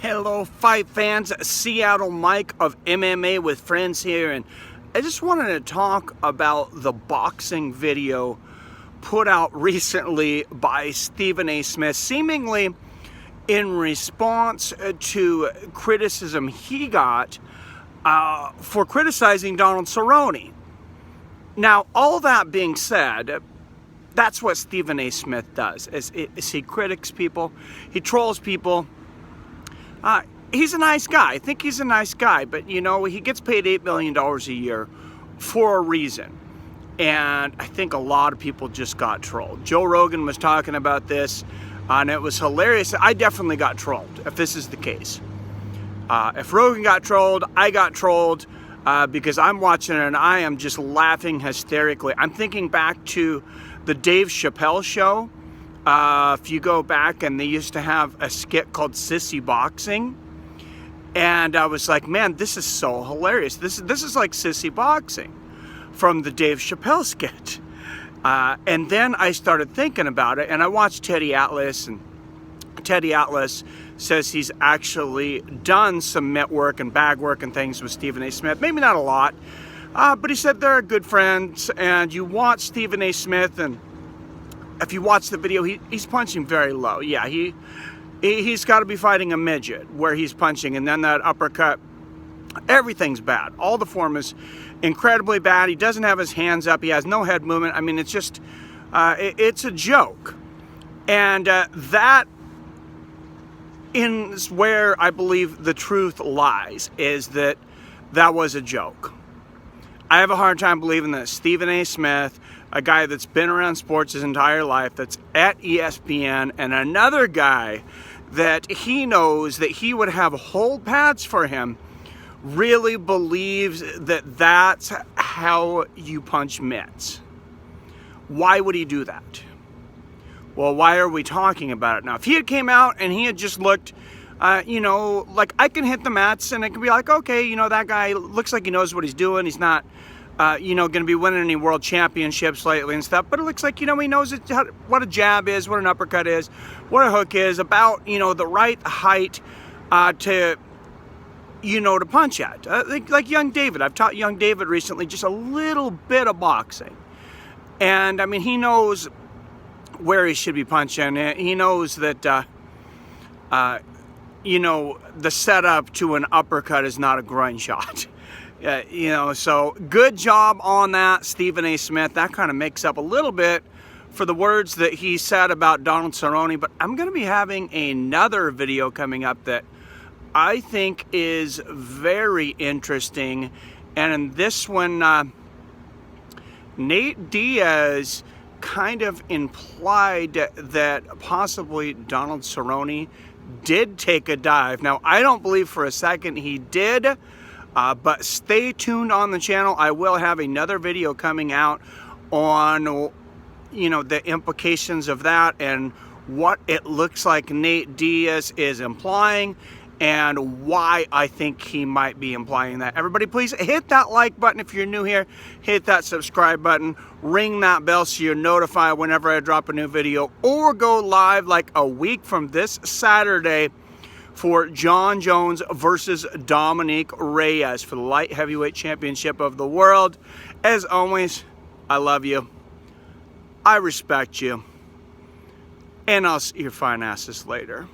Hello, fight fans. Seattle Mike of MMA with Friends here, and I just wanted to talk about the boxing video put out recently by Stephen A. Smith, seemingly in response to criticism he got for criticizing Donald Cerrone. Now, all that being said, that's what Stephen A. Smith does, is he critiques people, he trolls people. He's a nice guy. I think he's a nice guy, but you know, he gets paid $8 million a year for a reason. And I think a lot of people just got trolled. Joe Rogan was talking about this, and it was hilarious. I definitely got trolled, if this is the case. If Rogan got trolled, I got trolled because I'm watching it and I am just laughing hysterically. I'm thinking back to the Dave Chappelle show. If you go back, and they used to have a skit called Sissy Boxing, and I was like, man, this is so hilarious. This is like Sissy Boxing from the Dave Chappelle skit. And then I started thinking about it, and I watched Teddy Atlas, and Teddy Atlas says he's actually done some mitt work and bag work and things with Stephen A. Smith. Maybe not a lot, but he said they're good friends, and you watch Stephen A. Smith, and if you watch the video, he's punching very low. Yeah, he's got to be fighting a midget where he's punching, and then that uppercut, everything's bad. All the form is incredibly bad. He doesn't have his hands up. He has no head movement. I mean, it's just, it's a joke. And that is where I believe the truth lies, is that was a joke. I have a hard time believing that Stephen A. Smith, a guy that's been around sports his entire life, that's at ESPN, and another guy that he knows that he would have hold pads for him, really believes that that's how you punch mitts. Why would he do that? Well, why are we talking about it now? If he had came out and he had just looked, you know, like I can hit the mats, and it can be like, okay, you know, that guy looks like he knows what he's doing. He's not, you know, going to be winning any world championships lately and stuff, but it looks like, you know, he knows what a jab is, what an uppercut is, what a hook is, about, you know, the right height to, you know, to punch at. Like young David. I've taught young David recently just a little bit of boxing. And, I mean, he knows where he should be punching. He knows that, you know, the setup to an uppercut is not a groin shot. You know, so good job on that, Stephen A. Smith. That kind of makes up a little bit for the words that he said about Donald Cerrone. But I'm going to be having another video coming up that I think is very interesting. And in this one, Nate Diaz kind of implied that possibly Donald Cerrone did take a dive. Now, I don't believe for a second he did. But stay tuned on the channel. I will have another video coming out on, you know, the implications of that and what it looks like Nate Diaz is implying and why I think he might be implying that. Everybody, please hit that like button if you're new here. Hit that subscribe button. Ring that bell so you're notified whenever I drop a new video, or go live like a week from this Saturday for Jon Jones versus Dominick Reyes for the light heavyweight championship of the world. As always, I love you. I respect you. And I'll see your fine asses later.